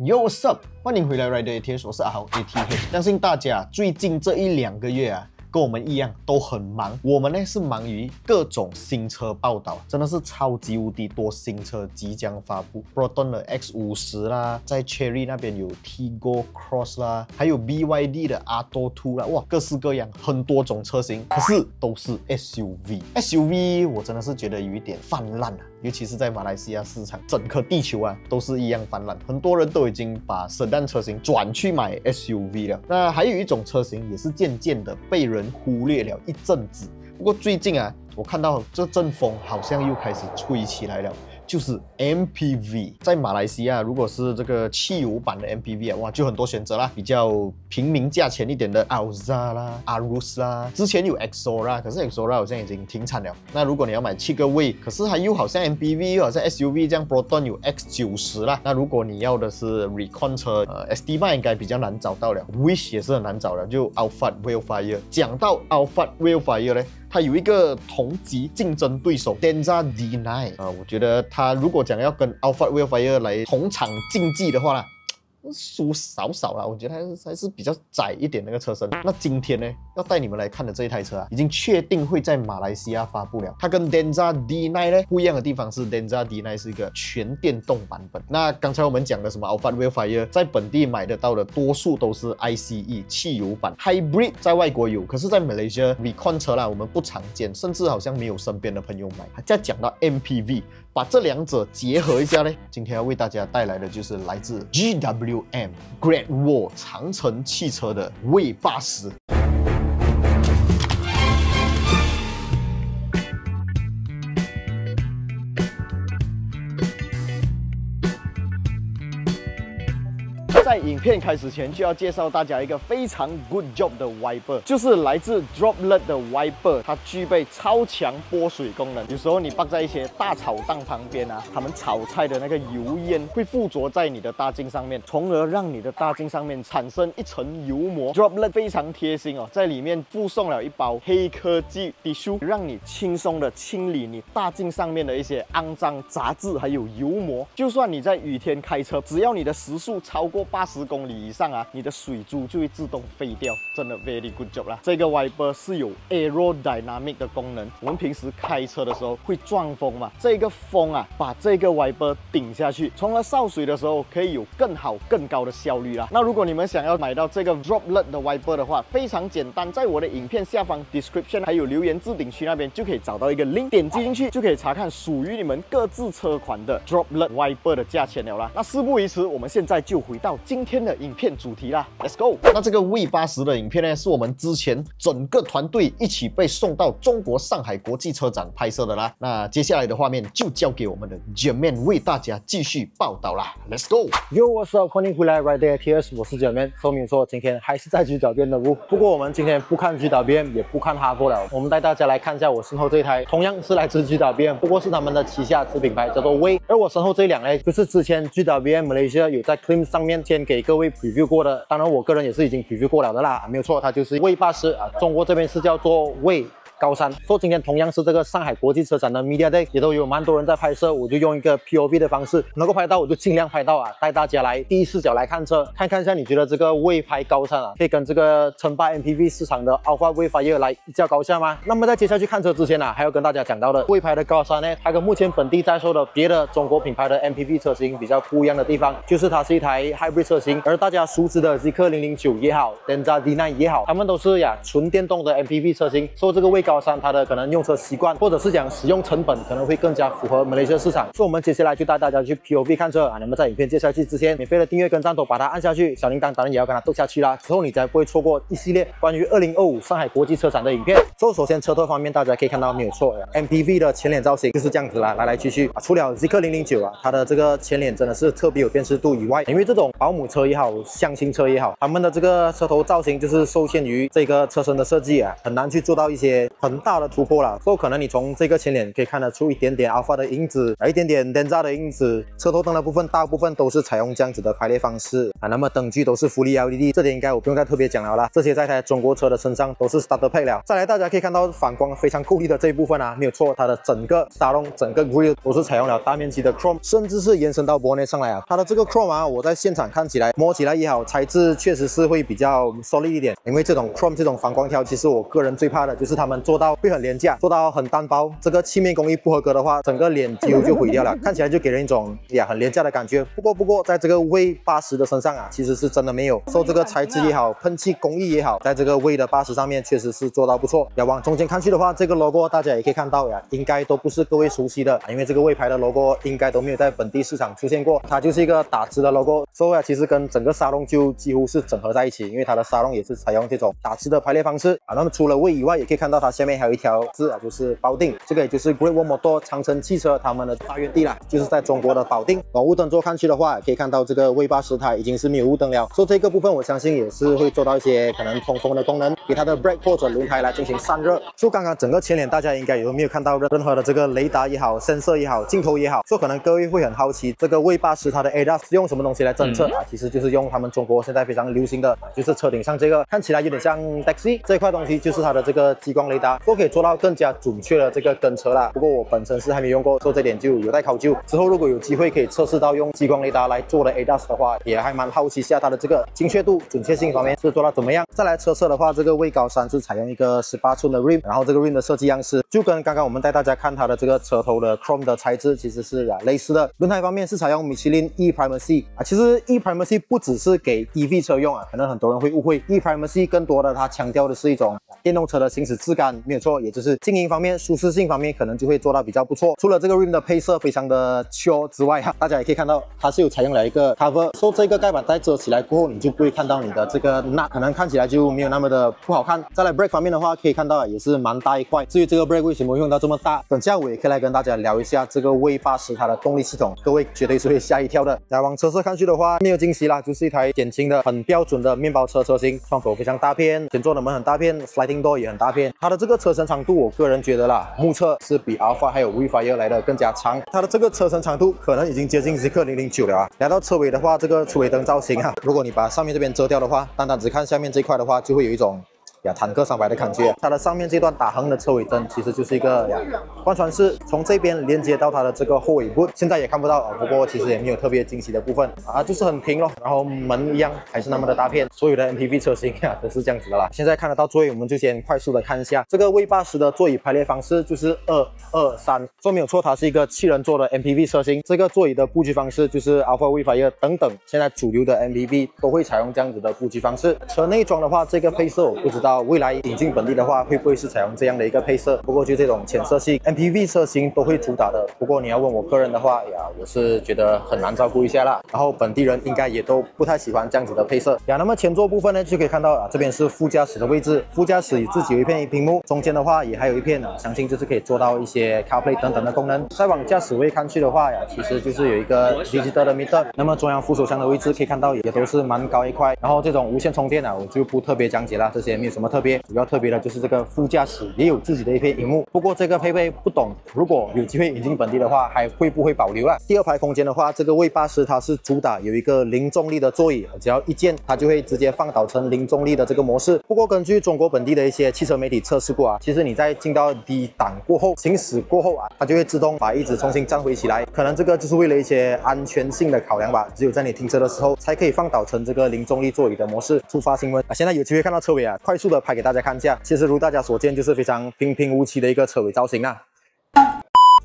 Yo, what's up？ 欢迎回来 Rider ATH， 我是阿豪 ATH。相信大家最近这1-2个月啊，跟我们一样都很忙。我们呢是忙于各种新车报道，真的是超级无敌多新车即将发布。Proton 的 X50 啦，在 Chery 那边有 Tiggo Cross 啦，还有 BYD 的 Atto 2啦，哇，各式各样，很多种车型，可是都是 SUV。SUV 我真的是觉得有一点泛滥啊。 尤其是在马来西亚市场，整颗地球啊都是一样泛滥，很多人都已经把sedan车型转去买 SUV 了。那还有一种车型也是渐渐的被人忽略了一阵子。不过最近啊，我看到这阵风好像又开始吹起来了。 就是 MPV， 在马来西亚，如果是这个汽油版的 MPV 啊，哇，就很多选择啦，比较平民价钱一点的 Alza 啦、Arus 啦，之前有 Exora， 可是 Exora 好像已经停产了。那如果你要买7个位，可是它又好像 MPV 又好像 SUV 这样 ，Proton 有 X90 啦。那如果你要的是 Recon 车，SD 版应该比较难找到了 ，Wish 也是很难找的，就 Alphard Wildfire。讲到 Alphard Wildfire 呢？ 它有一个同级竞争对手 Denza D9 我觉得它如果讲要跟 Alphard Wildfire 来同场竞技的话呢，输少少啦，我觉得还是比较窄一点那个车身。那今天呢，要带你们来看的这一台车啊，已经确定会在马来西亚发布了。它跟 Denza D9 呢不一样的地方是 Denza D9 是一个全电动版本。那刚才我们讲的什么 Alphard Wildfire， 在本地买得到的多数都是 ICE 汽油版 ，Hybrid 在外国有，可是在马来西亚 Recon 车啦，我们不常见，甚至好像没有身边的朋友买。再讲到 MPV。 把这两者结合一下呢，今天要为大家带来的就是来自 GWM Great Wall 长城汽车的 W80。 在影片开始前，就要介绍大家一个非常 good job 的 wiper， 就是来自 Droplet 的 wiper， 它具备超强拨水功能。有时候你放在一些大炒档旁边啊，他们炒菜的那个油烟会附着在你的大镜上面，从而让你的大镜上面产生一层油膜。Droplet 非常贴心哦，在里面附送了一包黑科技 tissue， 让你轻松的清理你大镜上面的一些肮脏杂质还有油膜。就算你在雨天开车，只要你的时速超过80公里以上啊，你的水珠就会自动飞掉，真的 very good job 啦。这个 wiper 是有 aerodynamic 的功能，我们平时开车的时候会撞风嘛，这个风啊把这个 wiper 顶下去，从而扫水的时候可以有更好更高的效率啦。那如果你们想要买到这个 Droplet 的 wiper 的话，非常简单，在我的影片下方 description 还有留言置顶区那边就可以找到一个 link， 点击进去就可以查看属于你们各自车款的 Droplet wiper 的价钱了啦。那事不宜迟，我们现在就回到今天的影片主题啦 ，Let's go。那这个 W80 的影片呢，是我们之前整个团队一起被送到中国上海国际车展拍摄的啦。那接下来的画面就交给我们的 Jermaine 为大家继续报道啦 ，Let's go。Yo, what's up？ 欢迎回来 Rider ATH， 我是 Jermaine。说明说今天还是在 GWM 的路，不过我们今天不看 GWM， 也不看哈佛了，我们带大家来看一下我身后这一台，同样是来自 GWM， 不过是他们的旗下子品牌，叫做 W。而我身后这一辆呢，就是之前 GWM Malaysia 有在 Claim 上面先给各位 preview 过的，当然我个人也是已经 preview 过了的啦，没有错，它就是 W80啊，中国这边是叫做 W。 高山说今天同样是这个上海国际车展的 Media Day， 也都有蛮多人在拍摄，我就用一个 POV 的方式，能够拍到我就尽量拍到啊，带大家来第一视角来看车，看看一下你觉得这个魏牌高山啊，可以跟这个称霸 MPV 市场的 Alphard Wildfire 来一较高下吗？那么在接下去看车之前啊，还要跟大家讲到的魏牌的高山呢，它跟目前本地在售的别的中国品牌的 MPV 车型比较不一样的地方，就是它是一台 Hybrid 车型，而大家熟知的 Zeekr 009也好 ，Denza D9 也好，它们都是纯电动的 MPV 车型，说这个魏高山它的可能用车习惯，或者是讲使用成本可能会更加符合马来西亚市场，所以我们接下来就带大家去 POV 看车啊。那么在影片接下去之前，免费的订阅跟赞都把它按下去，小铃铛当然也要跟它动下去啦，之后你才不会错过一系列关于2025上海国际车展的影片。首先车头方面大家可以看到没有错 ，MPV 的前脸造型就是这样子啦，来继续除了 Zeekr 009啊，它的这个前脸真的是特别有辨识度以外，因为这种保姆车也好，厢型车也好，他们的这个车头造型就是受限于这个车身的设计啊，很难去做到一些很大的突破了。所以可能你从这个前脸可以看得出一点点 Alpha 的影子，一点点 Denza 的影子。车头灯的部分大部分都是采用这样子的排列方式啊。那么灯具都是福利 LED， 这点应该我不用再特别讲了啦。这些在台中国车的身上都是 Starter 配了。再来，大家可以看到反光非常够力的这一部分啊，没有错，它的整个沙龙、整个 Grill 都是采用了大面积的 Chrome， 甚至是延伸到 Bonnet 上来啊。它的这个 Chrome 啊，我在现场看起来、摸起来也好，材质确实是会比较 solid 一点。因为这种 Chrome 这种反光条，其实我个人最怕的就是他们做到会很廉价，做到很单薄。这个漆面工艺不合格的话，整个脸几乎就毁掉了，看起来就给人一种很廉价的感觉。不过，在这个 V80的身上啊，其实是真的没有。受这个材质也好，喷漆工艺也好，在这个 V 的80上面确实是做到不错。要往中间看去的话，这个 logo 大家也可以看到呀，应该都不是各位熟悉的，因为这个 V 牌的 logo 应该都没有在本地市场出现过，它就是一个打直的 logo， 所以啊，其实跟整个沙龙就几乎是整合在一起，因为它的沙龙也是采用这种打直的排列方式啊。那么除了 V 以外，也可以看到它下面还有一条字啊，就是保定，这个也就是 Great Wall Motor 长城汽车他们的发源地啦，就是在中国的保定。往雾灯座看去的话，可以看到这个 V80它已经是没有雾灯了，所以这个部分我相信也是会做到一些可能通风的功能，给它的 brake 或者轮胎来进行散热。所以刚刚整个前脸大家应该有没有看到任何的这个雷达也好、sensor也好、镜头也好，所以可能各位会很好奇这个 V80它的 ADAS 是用什么东西来侦测啊？其实就是用他们中国现在非常流行的，就是车顶上这个看起来有点像 taxi 这一块东西，就是它的这个激光雷达，都可以做到更加准确的这个跟车啦。不过我本身是还没用过，所以这点就有待考究。之后如果有机会可以测试到用激光雷达来做的 ADAS 的话，也还蛮好奇下它的这个精确度、准确性方面是做到怎么样。再来车侧的话，这个魏高山是采用一个18寸的 rim， 然后这个 rim 的设计样式就跟刚刚我们带大家看它的这个车头的 chrome 的材质其实是类似的。轮胎方面是采用米其林 E Primacy 啊，其实 E Primacy 不只是给 EV 车用啊，可能很多人会误会 E Primacy 更多的它强调的是一种电动车的行驶质感，没有错，也就是静音方面、舒适性方面可能就会做到比较不错。除了这个 rim 的配色非常的 chill 之外大家也可以看到它是有采用了一个 cover， 所以这个盖板带遮起来过后，你就不会看到你的这个 nut， 可能看起来就没有那么的不好看。再来 brake 方面的话，可以看到也是蛮大一块。至于这个 brake 为什么用到这么大，等下我也可以来跟大家聊一下这个 V80它的动力系统，各位绝对是会吓一跳的。来往车侧看去的话，没有惊喜啦，就是一台减轻的很标准的面包车车型，窗口非常大片，前座的门很大片 ，sliding door 也很大片。它的这个车身长度，我个人觉得啦，目测是比 Alpha 还有 V5 来的更加长。它的这个车身长度可能已经接近 Zeekr 009了啊。来到车尾的话，这个出尾灯造型啊，如果你把上面这边遮掉的话，单单只看下面这一块的话，就会有一种坦克300的感觉。它的上面这段打横的车尾灯其实就是一个贯穿式，从这边连接到它的这个后尾部，现在也看不到不过其实也没有特别惊喜的部分啊，就是很平咯。然后门一样还是那么的大片，所有的 MPV 车型都是这样子的啦。现在看得到座椅，我们就先快速的看一下这个 V80的座椅排列方式，就是223，说没有错，它是一个7人座的 MPV 车型。这个座椅的布局方式就是 Alpha V5 等等现在主流的 MPV 都会采用这样子的布局方式。车内装的话，这个配色我不知道未来引进本地的话会不会是采用这样的一个配色，不过就这种浅色系 MPV 车型都会主打的。不过你要问我个人的话我是觉得很难照顾一下啦，然后本地人应该也都不太喜欢这样子的配色那么前座部分呢，就可以看到这边是副驾驶的位置，副驾驶自己有一片屏幕，中间的话也还有一片相信就是可以做到一些 CarPlay 等等的功能。再往驾驶位看去的话其实就是有一个 Digital 的 meter， 那么中央扶手箱的位置可以看到也都是蛮高一块，然后这种无线充电我就不特别讲解啦，这些没有什么特别，主要特别的就是这个副驾驶也有自己的一片荧幕。不过这个配备不懂，如果有机会引进本地的话，还会不会保留啦？第二排空间的话，这个 V80它是主打有一个零重力的座椅，只要一键它就会直接放倒成零重力的这个模式。不过根据中国本地的一些汽车媒体测试过其实你在进到 D 档过后，行驶过后它就会自动把椅子重新站回起来，可能这个就是为了一些安全性的考量吧，只有在你停车的时候才可以放倒成这个零重力座椅的模式。突发新闻现在有机会看到车尾快速的拍给大家看一下，其实如大家所见就是非常平平无奇的一个车尾造型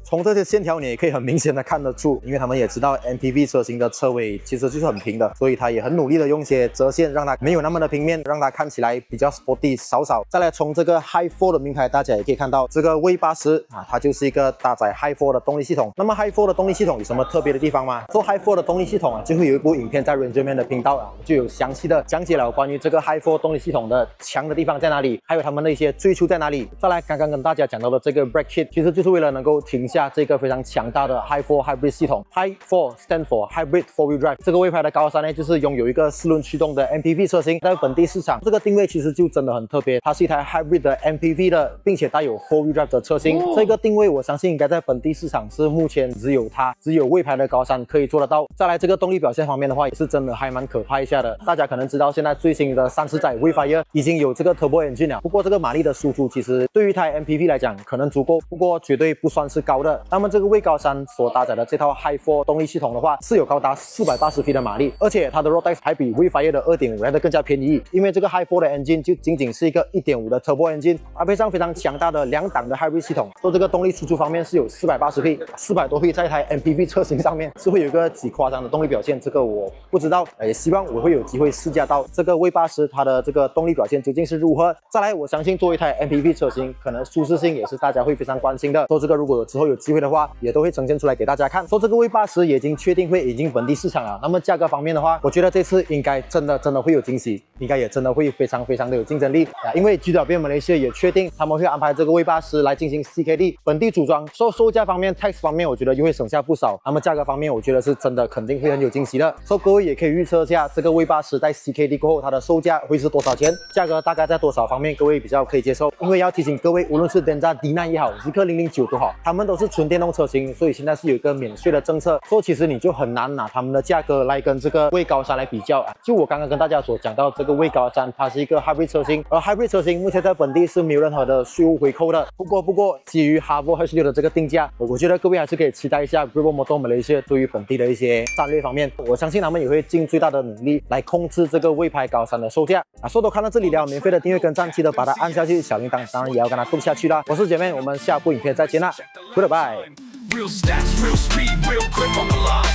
从这些线条你也可以很明显的看得出，因为他们也知道 MPV 车型的车尾其实就是很平的，所以他也很努力的用一些折线让它没有那么的平面，让它看起来比较 sporty 少。再来从这个 Hi4 的名牌大家也可以看到，这个 V80它就是一个搭载 Hi4 的动力系统。那么 Hi4 的动力系统有什么特别的地方吗？做 Hi4 的动力系统就会有一部影片在 Rangerman 的频道就有详细的讲解了关于这个 Hi4 动力系统的强的地方在哪里，还有他们的一些追求在哪里。再来刚刚跟大家讲到的这个 brake kit 其实就是为了能够停下下这个非常强大的 Hi4 Hybrid 系统。Hi4 stand for Hybrid 4-Wheel Drive。这个魏牌的高山呢，就是拥有一个4轮驱动的 MPV 车型，在本地市场这个定位其实就真的很特别，它是一台 Hybrid 的 MPV 的，并且带有 4-Wheel Drive 的车型。这个定位我相信应该在本地市场是目前只有魏牌的高山可以做得到。再来这个动力表现方面的话，也是真的还蛮可怕一下的。大家可能知道现在最新的3载 Wayfire 已经有这个 Turbo Engine 了，不过这个马力的输出其实对于一台 MPV 来讲可能足够，不过绝对不算是高的。那么这个魏高山所搭载的这套 Hi4 动力系统的话，是有高达480匹的马力，而且它的 Road Tax 还比 Wayfire 的 2.5 来的更加便宜，因为这个 Hi4 的 engine 就仅仅是一个 1.5 的 Turbo Engine， 配上非常强大的2档的 Hybrid 系统，做这个动力输出方面是有480匹，400多匹在一台 MPV 车型上面是会有一个极夸张的动力表现，这个我不知道，也希望我会有机会试驾到这个 V80它的这个动力表现究竟是如何。再来，我相信作为一台 MPV 车型，可能舒适性也是大家会非常关心的。说这个如果之后有机会的话，也都会呈现出来给大家看。说这个 V80也已经确定会引进本地市场了。那么价格方面的话，我觉得这次应该真的会有惊喜，应该也真的会非常的有竞争力啊！因为 GWM 马来西亚也确定他们会安排这个 V80来进行 CKD 本地组装。售价方面 ，tax 方面，我觉得又会省下不少。那么价格方面，我觉得是真的肯定会很有惊喜的。所以各位也可以预测一下这个 V80在 CKD 过后它的售价会是多少钱，价格大概在多少方面，各位比较可以接受。因为要提醒各位，无论是 Denza D9 也好，Zeekr 009都好，他们都是纯电动车型，所以现在是有一个免税的政策，所以其实你就很难拿他们的价格来跟这个魏高山来比较啊。就我刚刚跟大家所讲到，这个魏高山它是一个 Hybrid 车型，而 Hybrid 车型目前在本地是没有任何的税务回扣的。不过基于 H4 H6 的这个定价，我觉得各位还是可以期待一下 Breville Motor Malaysia 对于本地的一些战略方面，我相信他们也会尽最大的努力来控制这个魏牌高山的售价啊。说都看到这里了，免费的订阅跟赞记得把它按下去，小铃铛当然也要跟它动下去啦。我是姐妹，我们下部影片再见啦 ，Goodbye。Real stats, real speed, real grip on the line.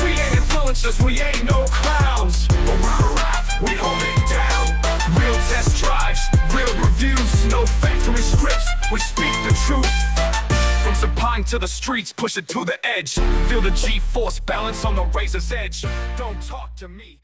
We ain't influencers, we ain't no clowns. But we're alive, we hold it down. Real test drives, real reviews, no factory scripts. We speak the truth. From Sapine to the streets, push it to the edge. Feel the G-force balance on the razor's edge. Don't talk to me.